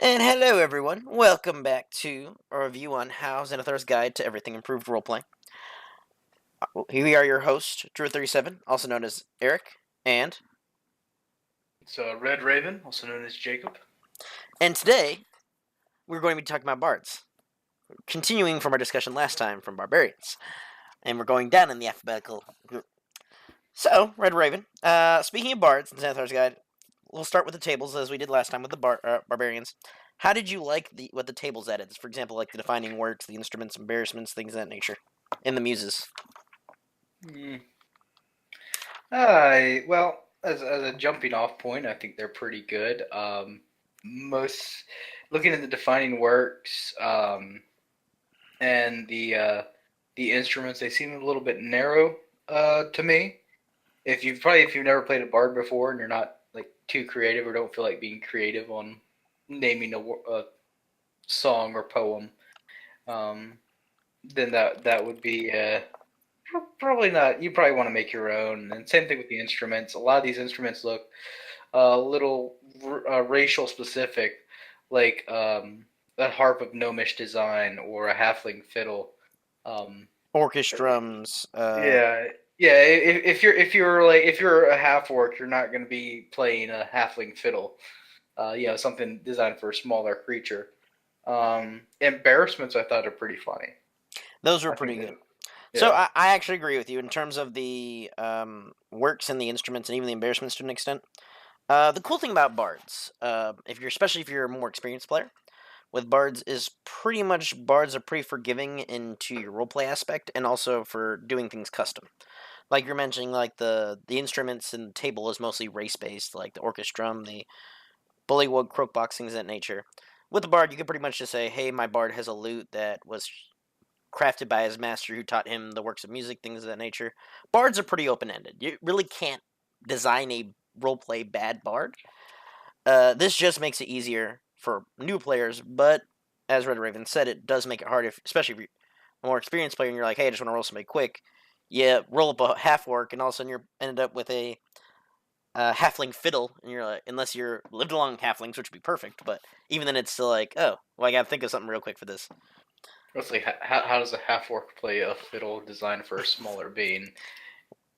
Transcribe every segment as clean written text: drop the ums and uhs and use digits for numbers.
And hello, everyone. Welcome back to a review on how Xanathar's Guide to Everything Improved Roleplaying. Here we are, your host, Drew37, also known as Eric, and It's Red Raven, also known as Jacob. today we're going to be talking about bards, continuing from our discussion last time from barbarians, and we're going down in the alphabetical group. So, Red Raven. Speaking of bards in Xanathar's Guide, we'll start with the tables as we did last time with the barbarians. How did you like what the tables added? For example, like the defining words, the instruments, embarrassments, things of that nature, and the muses. Mm. Well, as a jumping off point, I think they're pretty good. Most looking at the defining works and the instruments, they seem a little bit narrow to me. If you've never played a bard before and you're not like too creative or don't feel like being creative on naming a song or poem, um, then that would be probably not. You probably want to make your own. And same thing with the instruments. A lot of these instruments look a little racial specific, like that harp of gnomish design or a halfling fiddle. Um, Orchestrums. yeah, yeah. If you're a half orc, you're not going to be playing a halfling fiddle. Something designed for a smaller creature. Embarrassments I thought are pretty funny. Those were I think pretty that good. So yeah. I actually agree with you in terms of the works and the instruments and even the embarrassments to an extent. The cool thing about bards, especially if you're a more experienced player, with bards is pretty much bards are pretty forgiving into your roleplay aspect and also for doing things custom. Like you're mentioning, like the instruments and the table is mostly race based, like the orchestrum, the bullywug, croak box, things of that nature. With the bard, you can pretty much just say, "Hey, my bard has a lute that was crafted by his master who taught him the works of music, things of that nature." Bards are pretty open ended. You really can't design a roleplay bad bard. This just makes it easier for new players, but as Red Raven said, it does make it hard, especially if you're a more experienced player and you're like, hey, I just want to roll somebody quick. Yeah, roll up a half orc, and all of a sudden you're ended up with a halfling fiddle, and you're like, unless you're lived along halflings, which would be perfect, but even then, it's still like, oh, well, I gotta think of something real quick for this. It's like how does a half orc play a fiddle designed for a smaller being?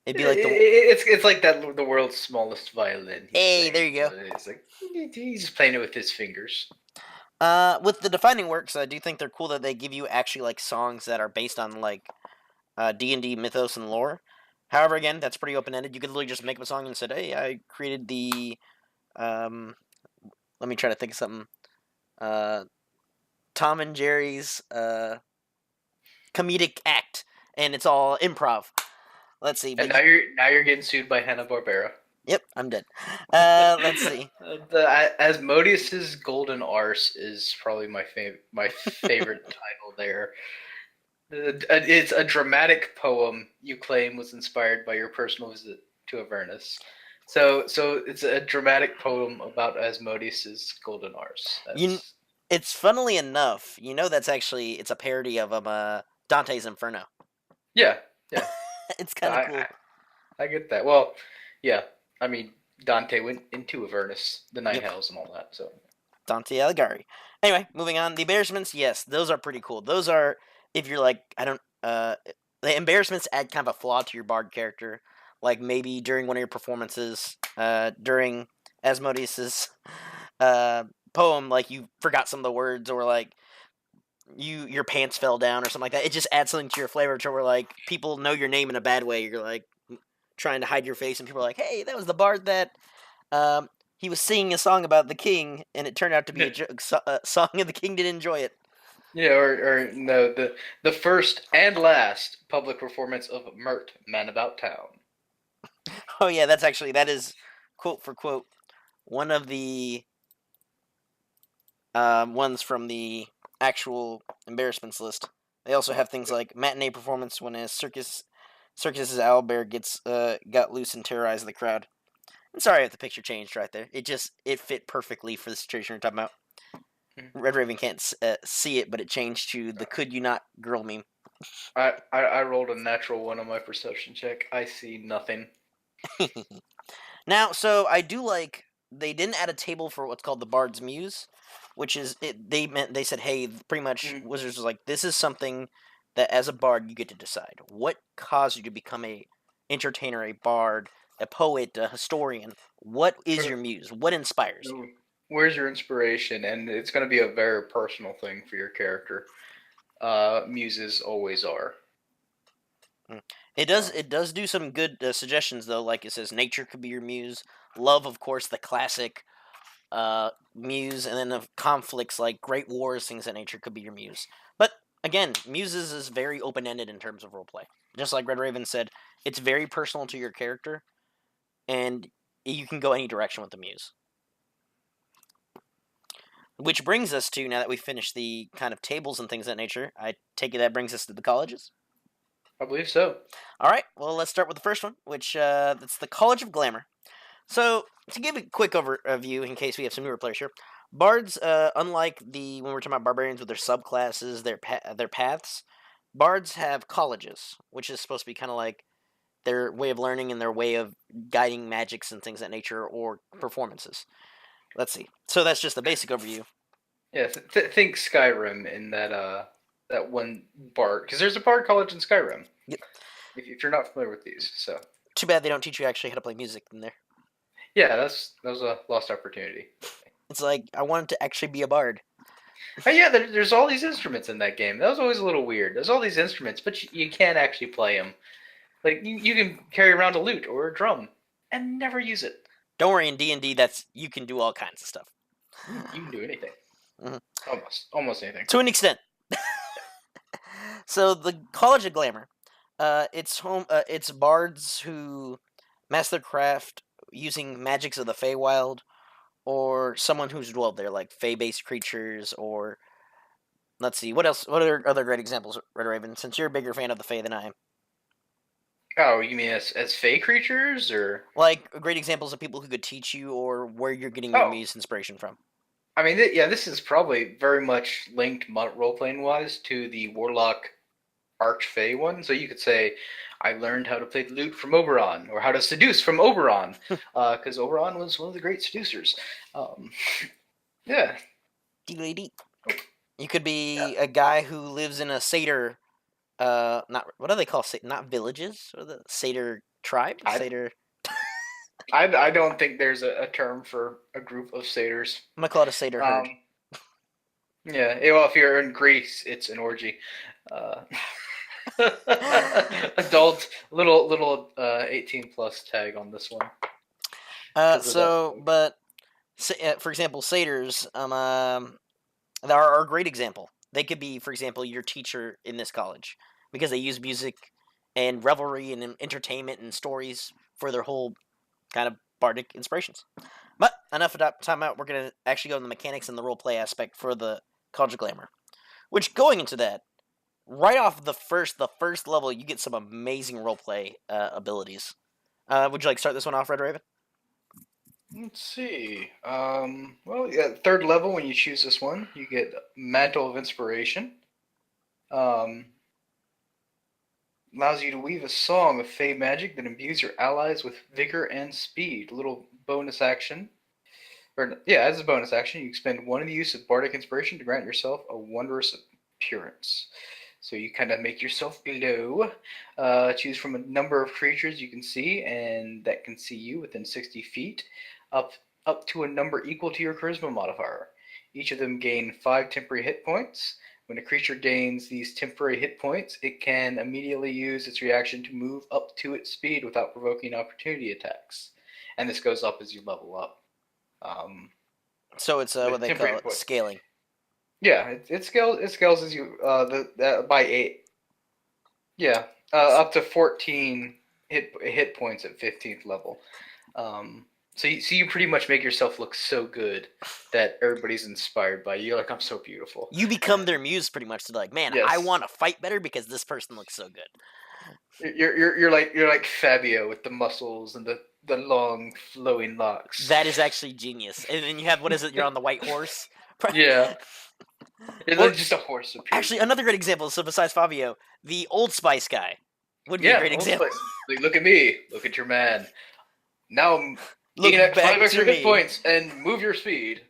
It'd be like It's like that the world's smallest violin he's hey, there playing. you So go. it's like he's just playing it with his fingers. With the defining works, I do think they're cool that they give you actually like songs that are based on like D&D mythos and lore. However, again, that's pretty open ended. You could literally just make up a song and said, "Hey, I created the um." Let me try to think of something. Uh, Tom and Jerry's comedic act, and it's all improv. Let's see, And but you, now you're getting sued by Hanna Barbera. yep, I'm dead. Let's see. The Asmodeus's Golden Arse is probably my favorite title there. It's a dramatic poem you claim was inspired by your personal visit to Avernus. So it's a dramatic poem about Asmodeus's Golden Arse. You, That's it's funnily enough, that's actually it's a parody of Dante's Inferno. yeah, yeah. It's I, kind of I cool. I get that. Well, yeah. I mean, Dante went into Avernus, the Nine Yep, Hells, and all that. So Dante Alighieri. Anyway, moving on. The embarrassments, yes, those are pretty cool. Those are if you're like, I don't. The embarrassments add kind of a flaw to your bard character. Like maybe during one of your performances, during Asmodeus's poem, like you forgot some of the words, or like your pants fell down or something like that. It just adds something to your flavor to where like people know your name in a bad way. You're like trying to hide your face, and people are like, "Hey, that was the bard that um, he was singing a song about the king, and it turned out to be a joke, song, and the king didn't enjoy it." yeah, or no, the first and last public performance of Mert, Man About Town. Oh yeah, that is quote for quote one of the ones from the actual embarrassments list. They also have things like matinee performance when a circus's owlbear gets got loose and terrorized the crowd. I'm sorry if the picture changed right there. It fit perfectly for the situation we're talking about. Red Raven can't see it, but it changed to the "Could you not" girl meme. I rolled a natural one on my perception check. I see nothing. Now, so I do like. they didn't add a table for what's called the Bard's Muse, which is they said, hey, pretty much Mm. Wizards was like, this is something that as a bard you get to decide. What caused you to become a entertainer, a bard, a poet, a historian? What is your muse? What inspires you? Where's your inspiration? And it's going to be a very personal thing for your character. Muses always are. Mm. It does do some good suggestions though. Like it says, nature could be your muse. Love, of course, the classic muse, and then of conflicts like great wars, things of that nature could be your muse. But again, muses is very open ended in terms of roleplay. Just like Red Raven said, it's very personal to your character, and you can go any direction with the muse. Which brings us to, now that we've finished the kind of tables and things of that nature, I take it that brings us to the colleges. I believe so. All right, well, let's start with the first one, which that's the College of Glamour. So, to give a quick overview, in case we have some newer players here, bards, unlike the when we're talking about barbarians with their subclasses, their paths, bards have colleges, which is supposed to be kind of like their way of learning and their way of guiding magics and things of that nature or performances. Let's see. So that's just the basic overview. Yeah, think Skyrim in that one Bard, because there's a Bard college in Skyrim. Yep. If you're not familiar with these, so Too bad they don't teach you actually how to play music in there. yeah, that was a lost opportunity. It's like I wanted to actually be a bard. Oh yeah, there's all these instruments in that game. That was always a little weird. There's all these instruments, but you can't actually play them. Like you can carry around a lute or a drum and never use it. Don't worry, in D&D, that's you can do all kinds of stuff. You can do anything. Mhm. Almost anything. To an extent. So the College of Glamour, it's bards who master their craft using magics of the Feywild, or someone who's dwelled there, like Fey-based creatures, or let's see, what else? What are other great examples, Red Raven? Since you're a bigger fan of the Fey than I am, Oh, you mean as fey creatures or? like great examples of people who could teach you, or where you're getting your Oh, muse inspiration from. I mean, yeah, this is probably very much linked role playing wise to the warlock archfey one. So you could say, I learned how to play the lute from Oberon, or how to seduce from Oberon, because Oberon was one of the great seducers. Yeah. You could Yeah. be a guy who lives in a satyr. Not what do they call not villages or the satyr tribe? I, Satyr. I don't think there's a term for a group of satyrs. I'm gonna call it a satyr herd. Yeah. Well, if you're in Greece, it's an orgy. Uh, adult little 18 plus tag on this one. But for example, satyrs are a great example. They could be, for example, your teacher in this college because they use music and revelry and entertainment and stories for their whole kind of bardic inspirations. But enough of time out. We're gonna actually go into the mechanics and the role play aspect for the College of Glamour. Which, going into that, right off the first level, you get some amazing roleplay abilities. Would you like to start this one off, Red Raven? Let's see. Well, yeah, third level when you choose this one, you get Mantle of Inspiration. Um, Allows you to weave a song of fey magic that imbues your allies with vigor and speed. A little bonus action. Or yeah, as a bonus action, you expend one of the use of bardic inspiration to grant yourself a wondrous appearance. So you kind of make yourself glow. Choose from a number of creatures you can see, and that can see you within 60 feet, up to a number equal to your charisma modifier. Each of them gain 5 temporary hit points. When a creature gains these temporary hit points, it can immediately use its reaction to move up to its speed without provoking opportunity attacks. And this goes up as you level up. So it's what they call it, scaling. Yeah, it scales as you by 8. Yeah, up to 14 hit points at 15th level. So you pretty much make yourself look so good that everybody's inspired by you. You're like, I'm so beautiful. You become their muse pretty much. To like, man, yes. I want to fight better because this person looks so good. You're like Fabio with the muscles and the long flowing locks. That is actually genius. And then you have, what is it? You're on the white horse. Yeah. It's like just a horse. Actually, another great example. So besides Fabio, the Old Spice guy would be a great example. Like, look at me. Look at your man. Now Look Gain five back to extra hit me. points and move your speed.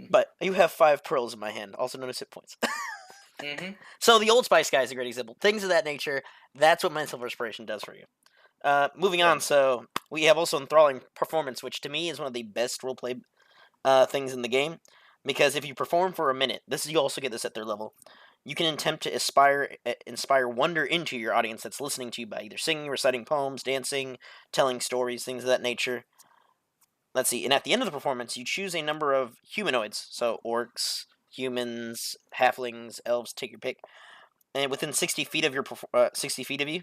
But you have 5 pearls in my hand, also known as hit points. Mm-hmm. So the Old Spice guy is a great example. Things of that nature. That's what mental respiration does for you. Moving on, so we have also enthralling performance, which to me is one of the best roleplay things in the game, because if you perform for a minute, this you also get this at their level. You can attempt to inspire wonder into your audience that's listening to you by either singing, reciting poems, dancing, telling stories, things of that nature. Let's see. And at the end of the performance, you choose a number of humanoids, so orcs, humans, halflings, elves, take your pick, and within 60 feet of 60 feet of you,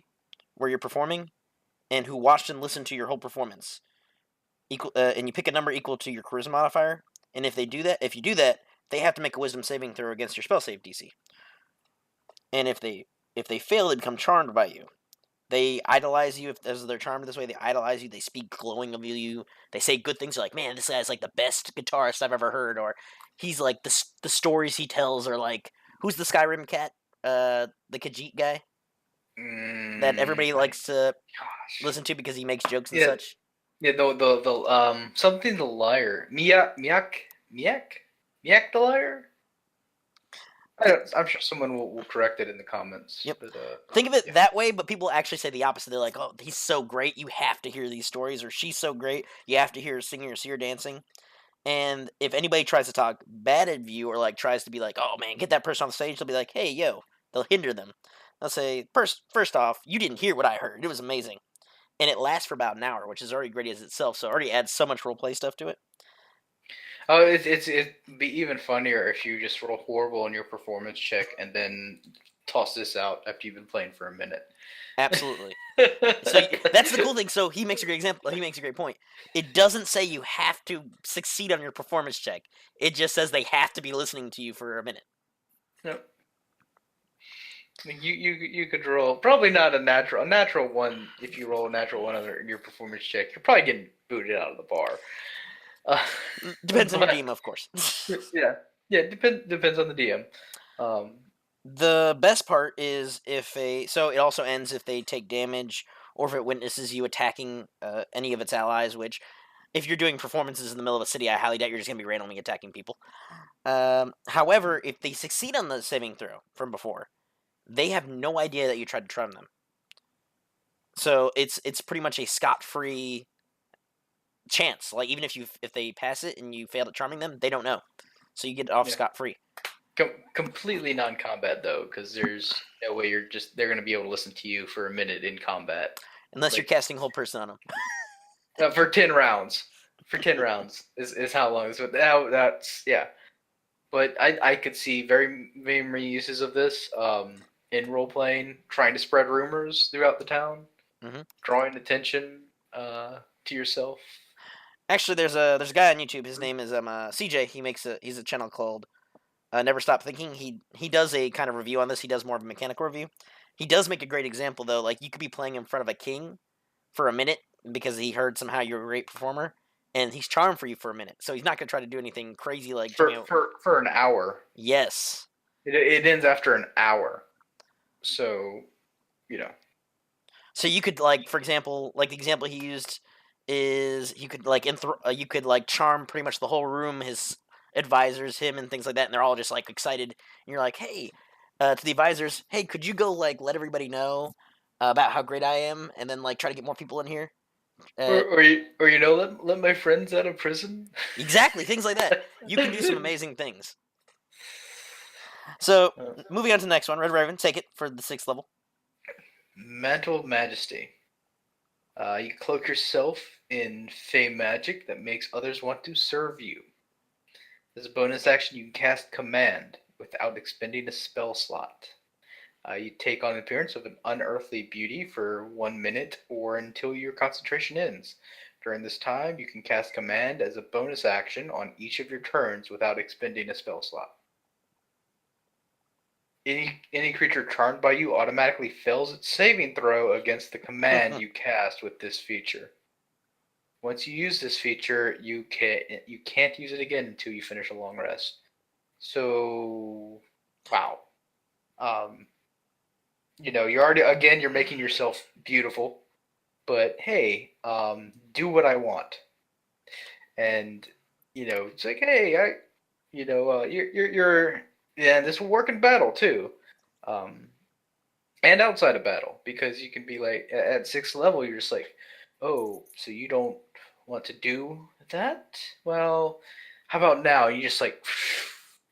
where you're performing, and who watched and listened to your whole performance. And you pick a number equal to your charisma modifier. And if you do that, they have to make a wisdom saving throw against your spell save DC. And if they fail, they become charmed by you. They idolize you as they're charmed this way. They idolize you. They speak glowing of you. They say good things like, "Man, this guy's like the best guitarist I've ever heard," or "He's like the stories he tells are like who's the Skyrim cat, the Khajiit guy that everybody likes to Gosh. listen to because he makes jokes and Yeah. such." Yeah. The something the liar. Miak the liar. I'm sure someone will correct it in the comments. Yep. But Think of it yeah. that way, but people actually say the opposite. They're like, "Oh, he's so great, you have to hear these stories," or "She's so great, you have to hear her singing or see her dancing." And if anybody tries to talk bad of you or like tries to be like, "Oh man, get that person on the stage," they'll be like, "Hey, yo," they'll hinder them. They'll say, first off, you didn't hear what I heard. It was amazing." And it lasts for about an hour, which is already great as itself. So it already adds so much role play stuff to it. Oh, it'd be even funnier if you just roll horrible on your performance check and then toss this out after you've been playing for a minute. Absolutely. So that's the cool thing. So he makes a great example. He makes a great point. It doesn't say you have to succeed on your performance check. It just says they have to be listening to you for a minute. Yep. I mean, you could roll probably not a natural one. If you roll a natural one on your performance check, you're probably getting booted out of the bar. Depends on your But DM, of course. yeah, depends on the DM. Um, The best part is so it also ends if they take damage or if it witnesses you attacking any of its allies. Which, if you're doing performances in the middle of a city, I highly doubt you're just gonna be randomly attacking people. However, if they succeed on the saving throw from before, they have no idea that you tried to charm them. So it's pretty much a scot free chance. Like even if they pass it and you fail at charming them, they don't know. So you get off yeah, scot free. completely non-combat though, because there's no way they're gonna be able to listen to you for a minute in combat. Unless you're Like casting whole person on them. for 10 rounds. For 10 rounds is how long. So that's yeah. But I could see very many uses of this in role playing, trying to spread rumors throughout the town, Mm-hmm. drawing attention to yourself. Actually, there's a guy on YouTube. His name is CJ. He's a channel called Never Stop Thinking. He does a kind of review on this. He does more of a mechanical review. He does make a great example though. Like you could be playing in front of a king for a minute because he heard somehow you're a great performer, and he's charmed for you for a minute. So he's not gonna try to do anything crazy like For for an hour. Yes. It ends after an hour. So you know. So you could like, for example, like the example he used is you could like you could like charm pretty much the whole room, his advisors, him, and things like that, and they're all just like excited. And you're like, hey, to the advisors, hey, could you go like let everybody know about how great I am, and then like try to get more people in here. Uh, Or let my friends out of prison. exactly, things like that. You can do some amazing things. So moving on to the next one, Red Raven, take it for the 6th level. Mantle of Majesty. You cloak yourself in fey magic that makes others want to serve you. As a bonus action, you can cast Command without expending a spell slot. You take on the appearance of an unearthly beauty for 1 minute or until your concentration ends. During this time, you can cast Command as a bonus action on each of your turns without expending a spell slot. Any creature charmed by you automatically fails its saving throw against the command you cast with this feature. Once you use this feature, you can't use it again until you finish a long rest. So, wow. You're already you're making yourself beautiful, but hey, do what I want. And it's like, hey, you're yeah, this will work in battle too, um, and outside of battle because you can be like at sixth level, you're just like, oh, so you don't want to do that? Well, how about now? You just like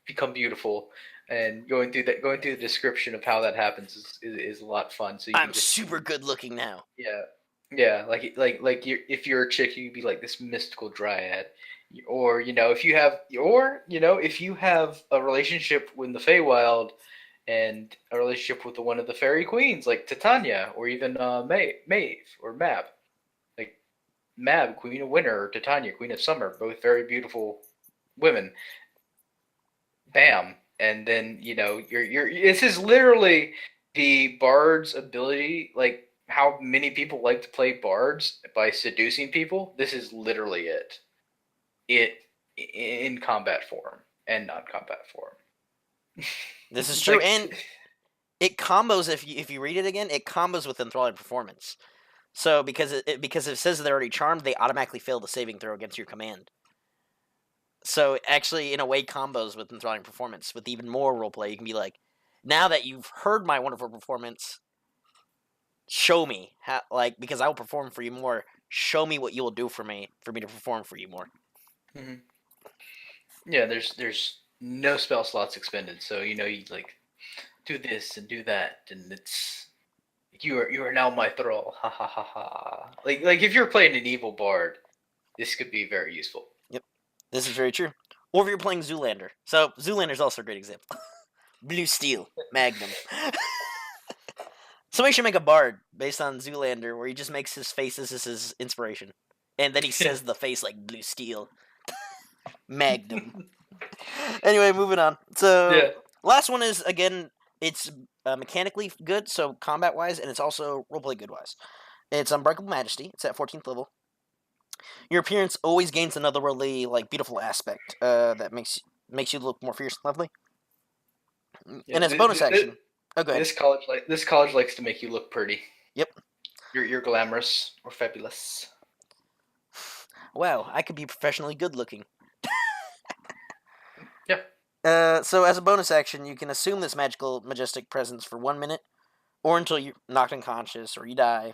become beautiful, and going through the description of how that happens is a lot of fun. So you I'm can just super good looking now. yeah, yeah, like if you're a chick, you could be like this mystical dryad, or if you have a relationship with the Feywild and a relationship with one of the fairy queens, like Titania, or even Maeve or Mab, like Mab, Queen of Winter, or Titania, Queen of Summer, both very beautiful women. Bam, and then you're this is literally the bard's ability, like how many people like to play bards by seducing people. This is literally it in combat form and non-combat form. This is true, Like, and it combos if you read it again. It combos with enthralling performance. So because it says they're already charmed, they automatically fail the saving throw against your command. So actually, in a way, combos with enthralling performance with even more roleplay. You can be like, now that you've heard my wonderful performance, show me how. Like because I will perform for you more. Show me what you will do for me to perform for you more. mhm. Yeah, there's no spell slots expended, so you like do this and do that, and it's you are now my thrall. Ha ha ha ha. Like if you're playing an evil bard, this could be very useful. Yep, this is very true. Or if you're playing Zoolander, so Zoolander's also a great example. Blue Steel Magnum. Somebody should make a bard based on Zoolander where he just makes his faces as his inspiration. And then he says the face like Blue Steel. Magnum. Anyway, moving on. So, Yeah. last one is, again, it's mechanically good, so combat wise, and it's also roleplay good wise. It's Unbreakable Majesty. It's at 14th level. Your appearance always gains another really beautiful aspect that makes you look more fierce and lovely. Yeah, And as a bonus action, oh, go ahead. this college likes to make you look pretty. Yep. You're glamorous or fabulous. Wow, I could be professionally good looking. Yeah. So as a bonus action, you can assume this magical, majestic presence for 1 minute, or until you're knocked unconscious or you die.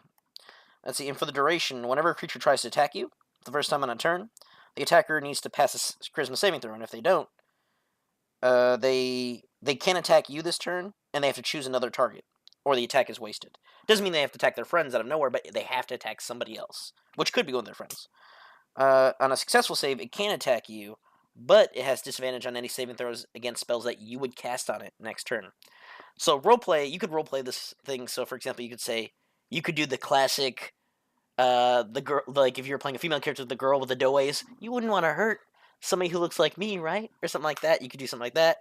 Let's see. And for the duration, whenever a creature tries to attack you, the first time on a turn, the attacker needs to pass a charisma saving throw, and if they don't, they can't attack you this turn, and they have to choose another target, or the attack is wasted. Doesn't mean they have to attack their friends out of nowhere, but they have to attack somebody else, which could be one of their friends. On a successful save, it can attack you, but it has disadvantage on any saving throws against spells that you would cast on it next turn. So roleplay, you could roleplay this thing. So for example, you could do the classic, the girl, like if you're playing a female character, the girl with the doorways. You wouldn't want to hurt somebody who looks like me, right? Or something like that. You could do something like that.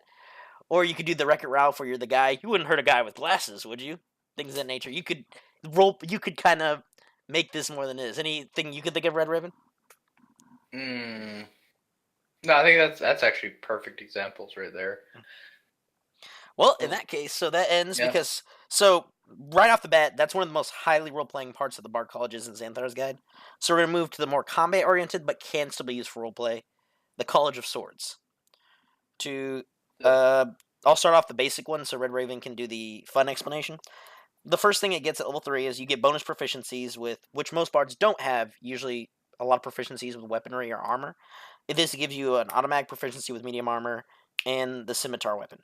Or you could do the Wreck-It Ralph where you're the guy. You wouldn't hurt a guy with glasses, would you? Things of that nature. You could kind of make this more than it is. Anything you could think of, Red Raven? Mm. No, I think that's actually perfect examples right there. Well, in that case, so that ends Yeah. because right off the bat, that's one of the most highly role-playing parts of the Bard Colleges and Xanathar's Guide. So we're gonna move to the more combat-oriented, but can still be used for roleplay, the College of Swords. To I'll start off the basic one, so Red Raven can do the fun explanation. The first thing it gets at level 3 is you get bonus proficiencies with which most bards don't have. Usually, a lot of proficiencies with weaponry or armor. This gives you an automatic proficiency with medium armor and the scimitar weapon.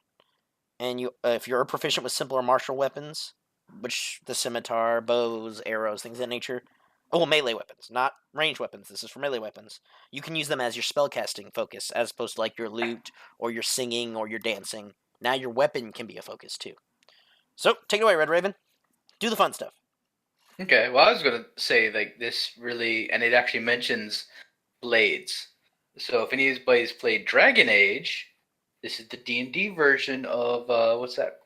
And if you're proficient with simpler martial weapons, which the scimitar, bows, arrows, things of that nature, melee weapons, not ranged weapons. This is for melee weapons. You can use them as your spellcasting focus, as opposed to like your lute or your singing or your dancing. Now your weapon can be a focus too. So take it away, Red Raven. Do the fun stuff. Okay. Well, I was gonna say like this really, and it actually mentions blades. So if anybody's played Dragon Age, this is the D&D version of what's that?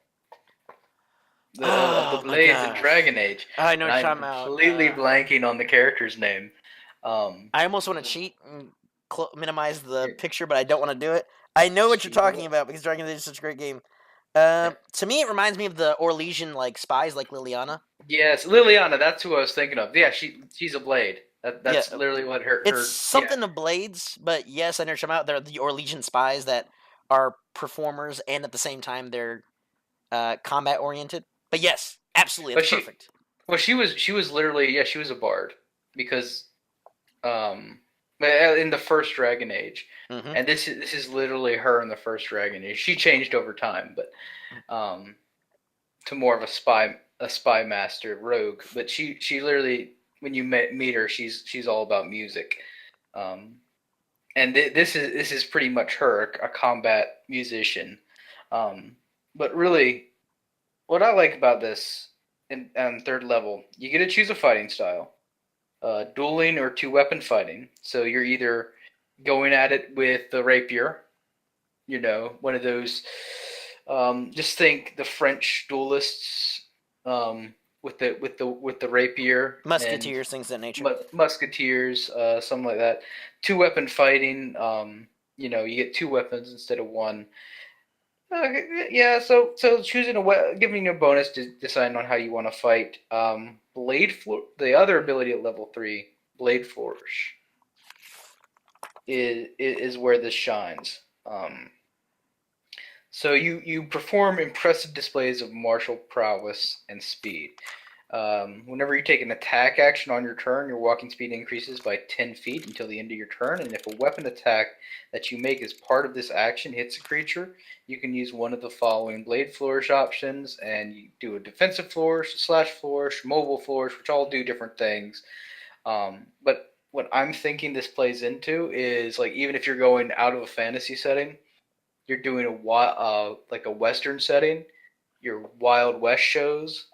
Of the Oh my blades in gosh. Dragon Age. I know And what you're I'm talking about. completely blanking on the character's name. I almost want to cheat and minimize the Here, picture, but I don't want to do it. I know what you're shoot, talking about because Dragon Age is such a great game. To me, it reminds me of the Orlesian like spies, like Liliana. Yes, Liliana. That's who I was thinking of. Yeah, she's a blade. Yeah, That's literally what it's her. Yeah, something of Blades, but yes, I know what you're talking about. They're the Orlesian spies that are performers, and at the same time, they're combat oriented. But yes, absolutely, it's but she perfect. well she was literally she was a bard because um in the first Dragon Age, Hmm. and this is literally her in the first Dragon Age. She changed over time, but um to more of a spy master rogue. But she literally when you meet her, she's all about music. Um, and this is pretty much her, a combat musician. Um, but really, what I like about this in third level, you get to choose a fighting style, dueling or two weapon fighting. So you're either going at it with the rapier, one of those. Just think the French duelists with the rapier and Musketeers, things of that nature. musketeers, something like that. Two weapon fighting. You get two weapons instead of one. Yeah, so choosing giving you a bonus to decide on how you want to fight. The other ability at level 3, blade flourish, is where this shines. So you perform impressive displays of martial prowess and speed. Whenever you take an attack action on your turn, your walking speed increases by 10 feet until the end of your turn, and if a weapon attack that you make as part of this action hits a creature, you can use one of the following blade flourish options, and you do a defensive flourish, a slash flourish, mobile flourish, which all do different things. But what I'm thinking this plays into is like even if you're going out of a fantasy setting, you're doing like a western setting, your Wild West shows,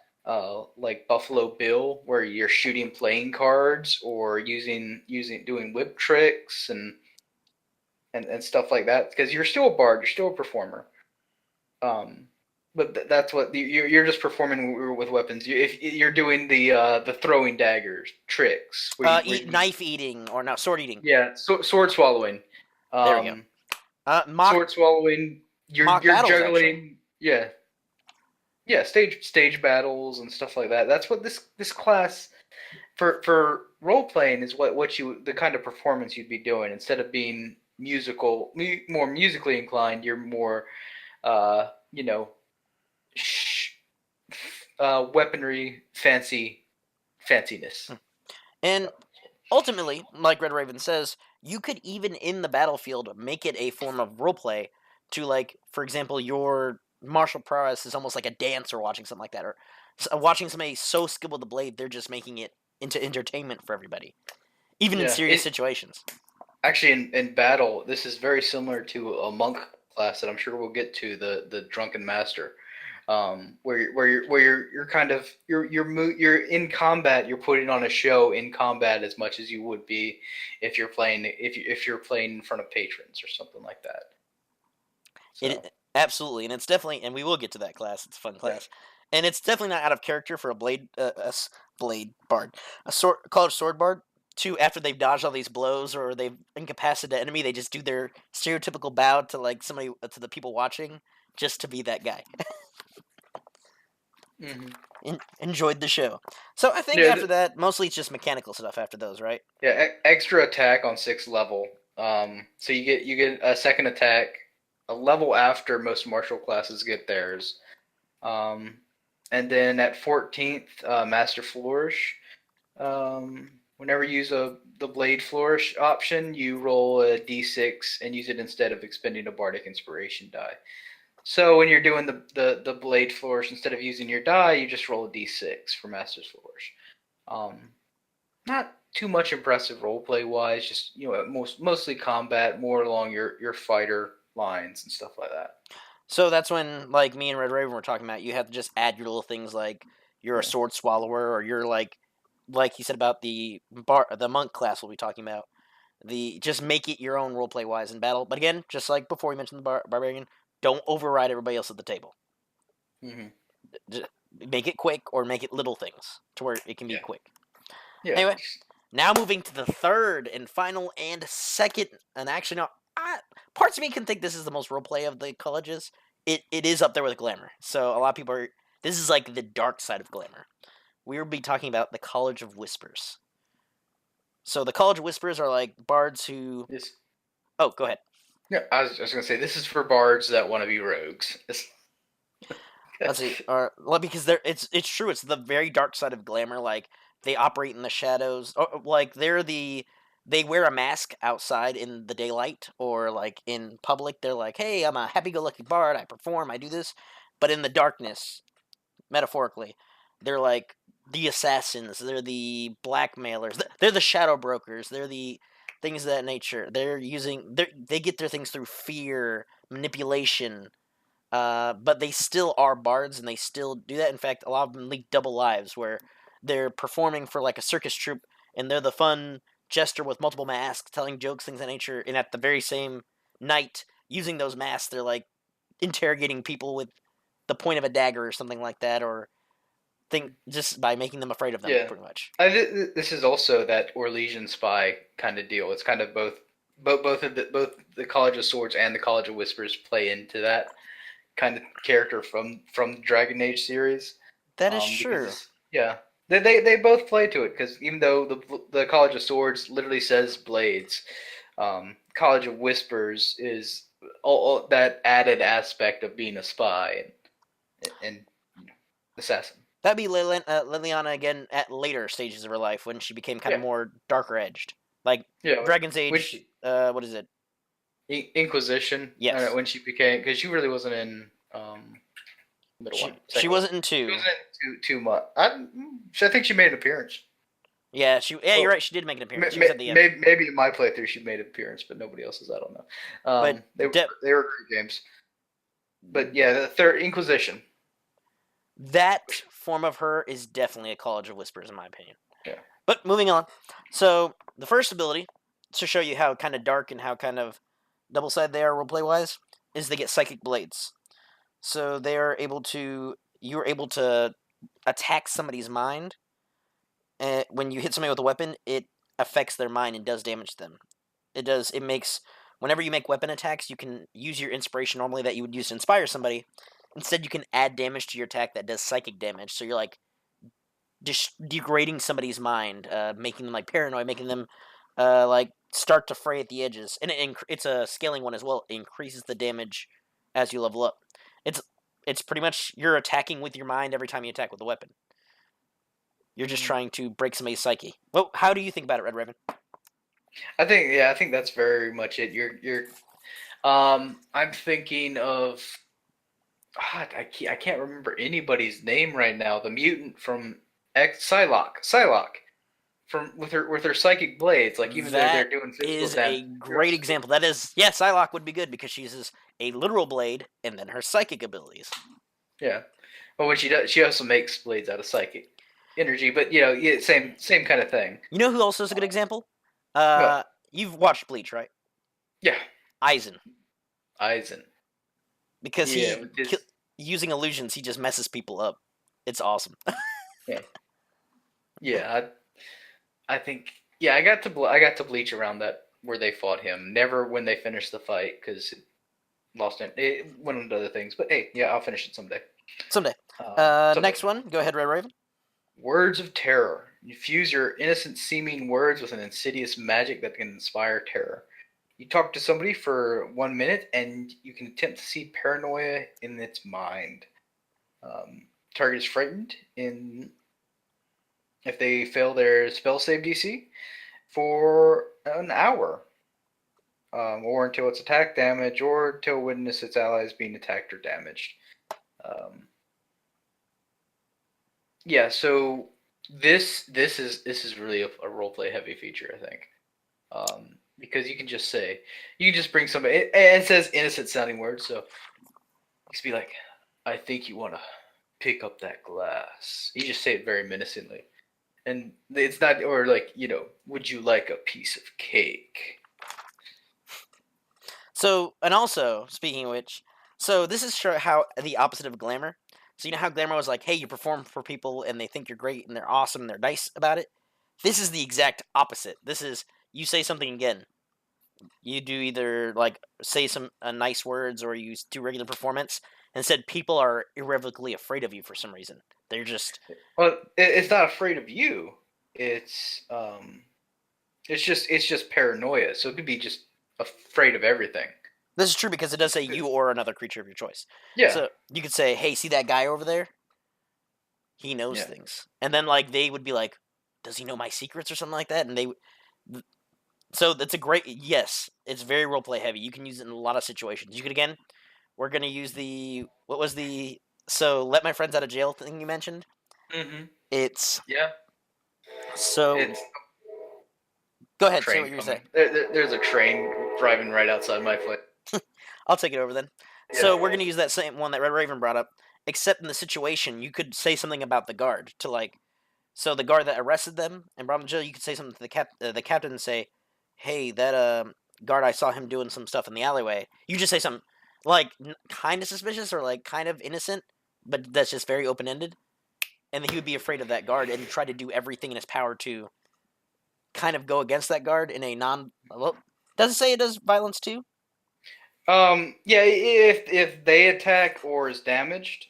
like Buffalo Bill, where you're shooting playing cards or using doing whip tricks and stuff like that. Because you're still a bard, you're still a performer. Um, but that's what you're just performing with weapons. If you're doing the throwing daggers tricks, Eat knife eating or no sword eating. yeah, sword swallowing. There we go. Um, Mock Sword swallowing. mock You're battles actually. juggling. Yeah, stage battles and stuff like that. That's what this class for role playing is what you the kind of performance you'd be doing instead of being more musically inclined. You're more uh, you know sh- weaponry fanciness. And ultimately, like Red Raven says, you could even in the battlefield make it a form of roleplay to, like, for example, your martial prowess is almost like a dance or watching something like that, or watching somebody so skilled with the blade, they're just making it into entertainment for everybody, even in Yeah, serious situations. actually in battle, this is very similar to a monk class that I'm sure we'll get to, the drunken master, you're kind of you're in combat. You're putting on a show in combat as much as you would be if you're playing in front of patrons or something like that. So It absolutely, and it's definitely, and we will get to that class. It's a fun yeah, class, and it's definitely not out of character for a blade bard, a sword college sword bard. Too, after they've dodged all these blows or they've incapacitated the enemy, they just do their stereotypical bow to like somebody to the people watching, just to be that guy. hmm Enjoyed the show. So I think yeah, after that, mostly it's just mechanical stuff. After those, right? yeah. Extra attack on 6th level. So you get a second attack a level after most martial classes get theirs. Um, and then at 14th, Master Flourish. Whenever you use the Blade Flourish option, you roll a d6 and use it instead of expending a Bardic Inspiration die. So when you're doing the Blade Flourish, instead of using your die, you just roll a d6 for Master's Flourish. Um, Not too much impressive roleplay wise, just mostly combat, more along your fighter lines and stuff like that. So that's when, like me and Red Raven were talking about, you have to just add your little things like you're a Yeah. sword swallower, or you're like he said about the monk class we'll be talking about. The just make it your own roleplay wise in battle. But again, just like before we mentioned the barbarian, don't override everybody else at the table. hmm Just make it quick or make it little things to where it can be Yeah. quick. Yeah. Anyway, now moving to the third and final and second, and actually no, parts of me can think this is the most roleplay of the colleges. it is up there with glamour. So a lot of people are. This is like the dark side of glamour. We'll be talking about the College of Whispers. So the College of Whispers are like bards who. This, Oh, go ahead. yeah, I was just gonna say this is for bards that want to be rogues. Let's see. Well, because it's true. It's the very dark side of glamour. Like they operate in the shadows. Like they wear a mask outside in the daylight, or like in public. They're like, hey, I'm a happy-go-lucky bard. I perform. I do this. But in the darkness, metaphorically, they're like the assassins. They're the blackmailers. They're the shadow brokers. They're the things of that nature. They get their things through fear, manipulation, but they still are bards and they still do that. In fact, a lot of them lead double lives where they're performing for like a circus troupe and they're the fun jester with multiple masks, telling jokes, things of that nature. And at the very same night, using those masks, they're like interrogating people with the point of a dagger or something like that, or think just by making them afraid of them, Yeah, pretty much. this is also that Orlesian spy kind of deal. It's kind of both the College of Swords and the College of Whispers play into that kind of character from the Dragon Age series. That is Because true. yeah, they both play to it because even though the College of Swords literally says blades, College of Whispers is all that added aspect of being a spy and assassin. That'd be Liliana again at later stages of her life when she became kind of Yeah, more darker edged, like yeah. Dragon's When Age. she What is it? Inquisition, Yes, when she became because she really wasn't in middle one, she second one. wasn't in She two. wasn't in too much. I think she made an appearance. Yeah, you're Well, right. She did make an appearance. She was at the end, maybe in my playthrough she made an appearance, but nobody else's. I don't know. but They were great games. But yeah, the third Inquisition. that form of her is definitely a College of Whispers, in my opinion. Yeah. But moving on. So the first ability to show you how kind of dark and how kind of double sided they are roleplay wise is they get psychic blades. So they are able to you're able to attack somebody's mind. And when you hit somebody with a weapon, it affects their mind and does damage to them. It makes whenever you make weapon attacks, you can use your inspiration normally that you would use to inspire somebody. Instead, you can add damage to your attack that does psychic damage. So you're like degrading somebody's mind, making them like paranoid, making them like start to fray at the edges. And it's a scaling one as well. It increases the damage as you level up. It's it's pretty much you're attacking with your mind every time you attack with a weapon. You're just trying to break somebody's psyche. Well, how do you think about it, Red Raven? I think that's very much it. You're I'm thinking of God, I can't remember anybody's name right now. The mutant from X Psylocke from with her psychic blades. Like even though they're That doing physical is damage. a great example. That is, yeah, Psylocke would be good because she uses a literal blade and then her psychic abilities. Yeah, but when she does, she also makes blades out of psychic energy. But you know, yeah, same kind of thing. You know who also is a good example? But You've watched Bleach, right? yeah, Aizen, Aizen. because Yeah, with his using illusions, he just messes people up. It's awesome. yeah, yeah. I think yeah, I got to Bleach around that where they fought him. Never when they finished the fight because it lost it. It went into other things. But hey, yeah, I'll finish it someday. Someday. Someday. Next one. Go ahead, Red Raven. Words of terror. You fuse your innocent seeming words with an insidious magic that can inspire terror. You talk to somebody for 1 minute and you can attempt to see paranoia in its mind. Target is frightened in if they fail their spell save DC for an hour, or until its attack damage, or until witness its allies being attacked or damaged. Um, yeah, so this is really a roleplay heavy feature, I think, because you can just bring somebody. It says innocent sounding words, so you just be like, "I think you want to pick up that glass." You just say it very menacingly, and it's not or like would you like a piece of cake? So, and also, speaking of which, so this is how the opposite of glamour. So, you know how glamour was like, hey, you perform for people and they think you're great and they're awesome and they're nice about it? This is the exact opposite. This is, you say something again. You do either like say some nice words or you do regular performance. Instead, people are irrevocably afraid of you for some reason. They're just Well, it's not afraid of you. It's it's just paranoia. So it could be just afraid of everything. this is true because it does say you or another creature of your choice. Yeah, So you could say, "Hey, see that guy over there? He knows yeah. things," and then like they would be like, "Does he know my secrets or something like that?" And they so that's a great yes. It's very roleplay heavy. You can use it in a lot of situations. You could again. We're gonna use the what was the so let my friends out of jail thing you mentioned. Mm-hmm. It's Yeah. so It's go ahead. Say train what you're saying. coming. There's a train driving right outside my place. I'll take it over then. Yeah. So we're gonna use that same one that Red Raven brought up, except in the situation you could say something about the guard to like so the guard that arrested them and brought them to jail. You could say something to the captain and say, "Hey, that guard I saw him doing some stuff in the alleyway." You just say something like kind of suspicious or like kind of innocent, but that's just very open ended, and then he would be afraid of that guard and try to do everything in his power to kind of go against that guard in a non. Well, does it say it does violence too? Yeah. If they attack or is damaged,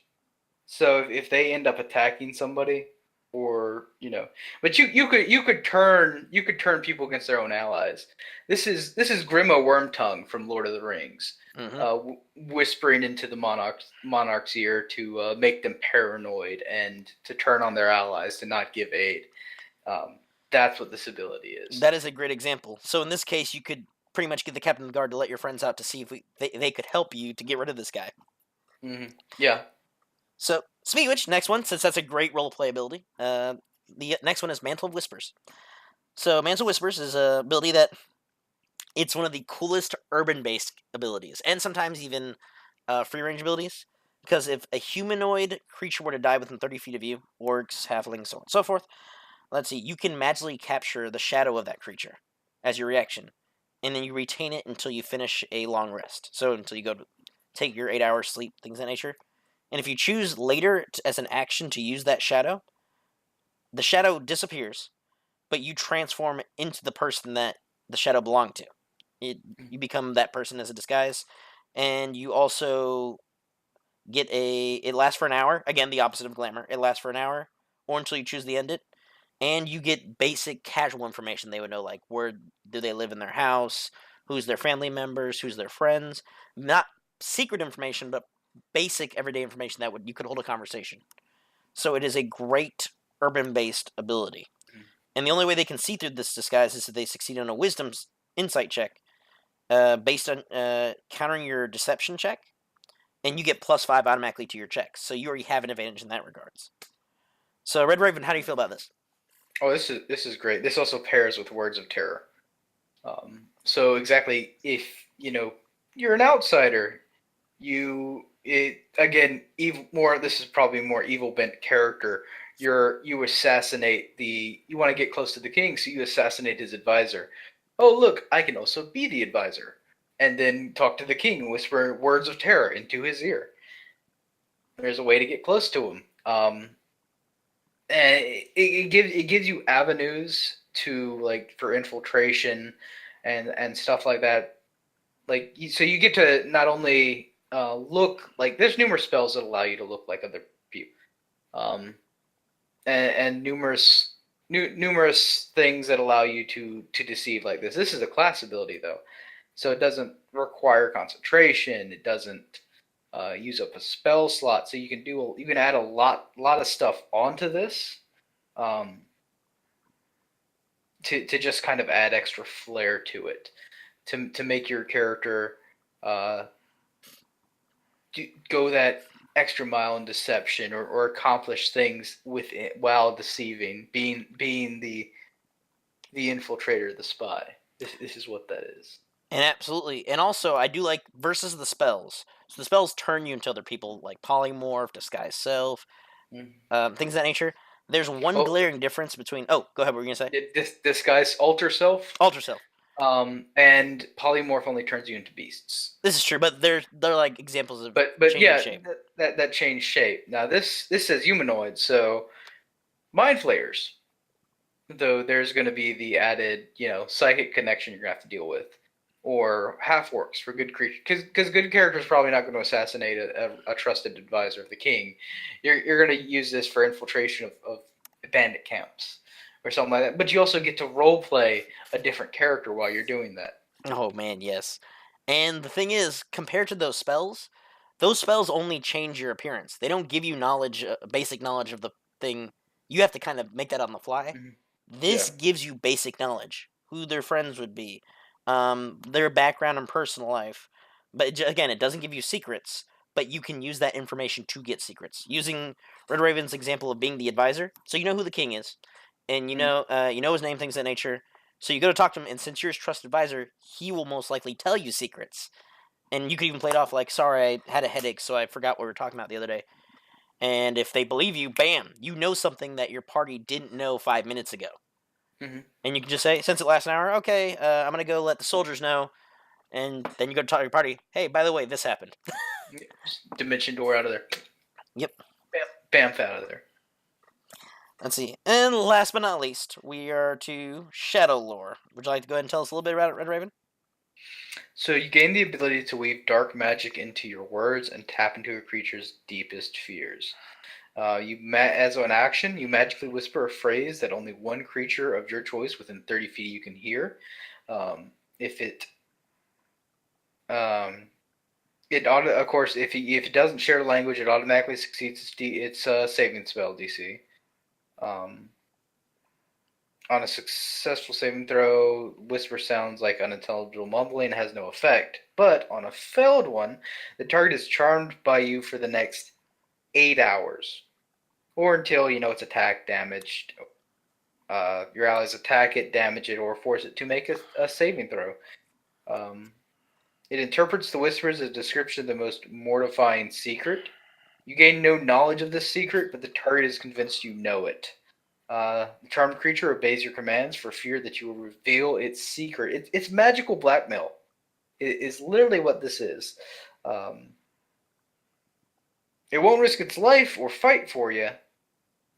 so if they end up attacking somebody, or but you could turn people against their own allies. This is Grimo Wormtongue from Lord of the Rings, Mm-hmm. whispering into the monarch's ear to make them paranoid and to turn on their allies to not give aid. That's what this ability is. That is a great example. So in this case, you could pretty much get the captain of the guard to let your friends out to see if they could help you to get rid of this guy. Yeah. So speaking of which, next one, since that's a great role play ability, the next one is Mantle of Whispers. So Mantle of Whispers is a ability that it's one of the coolest urban-based abilities, and sometimes even free-range abilities. Because if a humanoid creature were to die within 30 feet of you, orcs, halflings, so on and so forth, let's see, you can magically capture the shadow of that creature as your reaction, and then you retain it until you finish a long rest. So until you go to take your 8 hours sleep, things of that nature. And if you choose later as an action to use that shadow, the shadow disappears, but you transform into the person that the shadow belonged to. You become that person as a disguise, and you also get a. It lasts for an hour. Again, the opposite of glamour. It lasts for an hour, or until you choose to end it. And you get basic casual information they would know, like where do they live in their house, who's their family members, who's their friends. Not secret information, but basic everyday information that would you could hold a conversation. So it is a great urban-based ability. And the only way they can see through this disguise is if they succeed on a wisdom insight check based on countering your deception check, and you get +5 automatically to your checks. So you already have an advantage in that regards. So Red Raven, how do you feel about this? Oh, this is great. This also pairs with Words of Terror. So exactly, if you're an outsider, again, evil more. This is probably more evil bent character. You assassinate you want to get close to the king, so you assassinate his advisor. Oh, look, I can also be the advisor, and then talk to the king and whisper words of terror into his ear. There's a way to get close to him. And it gives you avenues to like for infiltration and stuff like that. Like so you get to not only look like there's numerous spells that allow you to look like other people, and numerous things that allow you to deceive like this. This is a class ability though, so it doesn't require concentration. It doesn't use up a spell slot, so you can add a lot of stuff onto this, um, to just kind of add extra flair to it, to make your character uh, go that extra mile in deception, or accomplish things with it while deceiving, being the infiltrator, the spy. This is what that is. And absolutely, and also I do like versus the spells. So the spells turn you into other people, like polymorph, disguise self, Mm. things of that nature. There's one Oh, glaring difference between. Oh, go ahead. What were you gonna say? this guy's alter self, Alter self. and polymorph only turns you into beasts. This is true, but they're like examples of But changing yeah, shape. that changed shape. Now this says humanoid, so mind flayers. Though there's going to be the added psychic connection you're going to have to deal with. or half orcs for good creatures, because good characters probably not going to assassinate a trusted advisor of the king. You're going to use this for infiltration of bandit camps or something like that. But you also get to role play a different character while you're doing that. Oh man, yes. And the thing is, compared to those spells only change your appearance. They don't give you knowledge, basic knowledge of the thing. You have to kind of make that on the fly. Mm-hmm. Yeah. This gives you basic knowledge, who their friends would be, their background and personal life. But again, it doesn't give you secrets, but you can use that information to get secrets. Using Red Raven's example of being the advisor, so you know who the king is, and you know his name, things of that nature. So you go to talk to him, and since you're his trusted advisor, he will most likely tell you secrets. And you could even play it off like, "Sorry, I had a headache, so I forgot what we were talking about the other day." And if they believe you, bam, you know something that your party didn't know 5 minutes ago. Mm-hmm. And you can just say, since it lasts an hour, okay, I'm gonna go let the soldiers know, and then you go to talk to your party. Hey, by the way, this happened. Dimension door out of there. Yep. Bam, out of there. Let's see. And last but not least, we are to Shadow Lore. Would you like to go ahead and tell us a little bit about it, Red Raven? So you gain the ability to weave dark magic into your words and tap into a creature's deepest fears. As an action, you magically whisper a phrase that only one creature of your choice within 30 feet you can hear. If it, of course, if it doesn't share the language, it automatically succeeds its saving spell DC. On a successful saving throw, whisper sounds like unintelligible mumbling and has no effect. But on a failed one, the target is charmed by you for the next 8 hours. Or until, it's attacked, damaged. Your allies attack it, damage it, or force it to make a saving throw. It interprets the whispers as a description of the most mortifying secret. You gain no knowledge of this secret, but the target is convinced you know it. The charmed creature obeys your commands for fear that you will reveal its secret. It's magical blackmail. It is literally what this is. It won't risk its life or fight for you,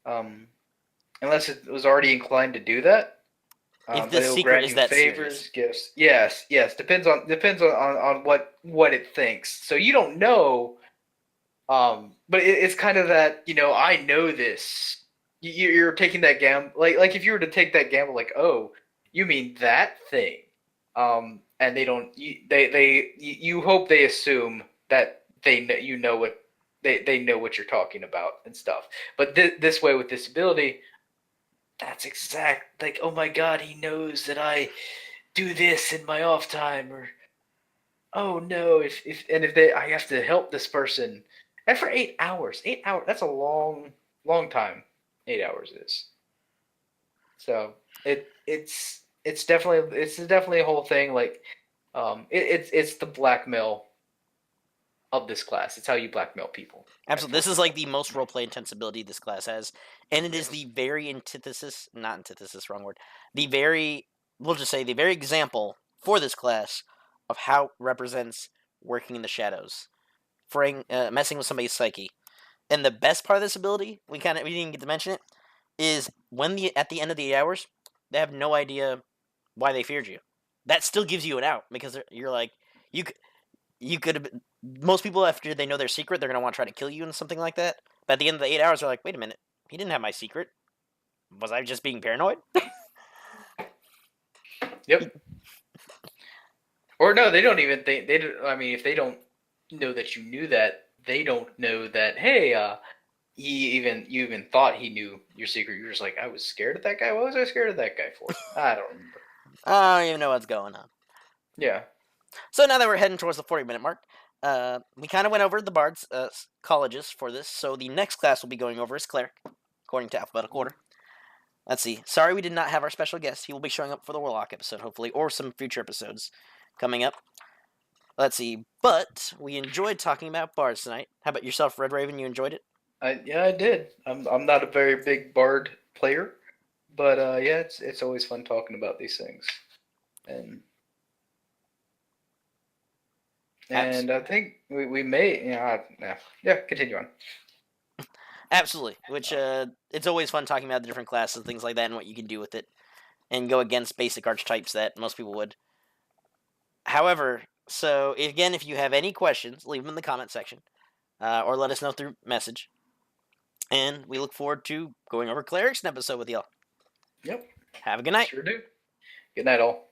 unless it was already inclined to do that. If But this it'll secret grant is you that favors, serious. gifts. Yes. Depends on what it thinks. So you don't know. But it's kind of that, I know this. You're taking that gamble, like if you were to take that gamble, like, oh, you mean that thing, and they don't, you hope they assume that you know what they know what you're talking about and stuff. But this way with this ability, that's exact. Like, oh my god, he knows that I do this in my off time, or oh no, if I have to help this person, and for 8 hours, 8 hours, that's a long time. 8 hours is. So it's definitely a whole thing. Like, it's the blackmail of this class. It's how you blackmail people. Absolutely. This is like the most roleplay intensibility this class has. And it is Yes. the very not antithesis, wrong word. We'll just say the very example for this class of how it represents working in the shadows, messing with somebody's psyche. And the best part of this ability, we didn't get to mention it, is at the end of the 8 hours, they have no idea why they feared you. That still gives you an out because you're like you could have. Most people, after they know their secret, they're gonna want to try to kill you and something like that. But at the end of the 8 hours, they're like, wait a minute, he didn't have my secret. Was I just being paranoid? Yep. Or no, they don't even think they. Don't, I mean, if they don't know that you knew that, they don't know that. Hey, you even thought he knew your secret. You're just like, I was scared of that guy. What was I scared of that guy for? I don't remember. I don't even know what's going on. Yeah. So now that we're heading towards the 40-minute mark, we kind of went over the Bards' colleges for this. So the next class we'll be going over is Cleric, according to alphabetical order. Let's see. Sorry we did not have our special guest. He will be showing up for the Warlock episode, hopefully, or some future episodes coming up. Let's see. But we enjoyed talking about Bards tonight. How about yourself, Red Raven? You enjoyed it? I did. I'm not a very big Bard player, but yeah, it's always fun talking about these things, and I think we may, yeah, continue on. Absolutely. Which it's always fun talking about the different classes and things like that and what you can do with it, and go against basic archetypes that most people would However, so again, if you have any questions, leave them in the comment section, or let us know through message. And we look forward to going over clerics an episode with y'all. Yep. Have a good night. Sure do. Good night, all.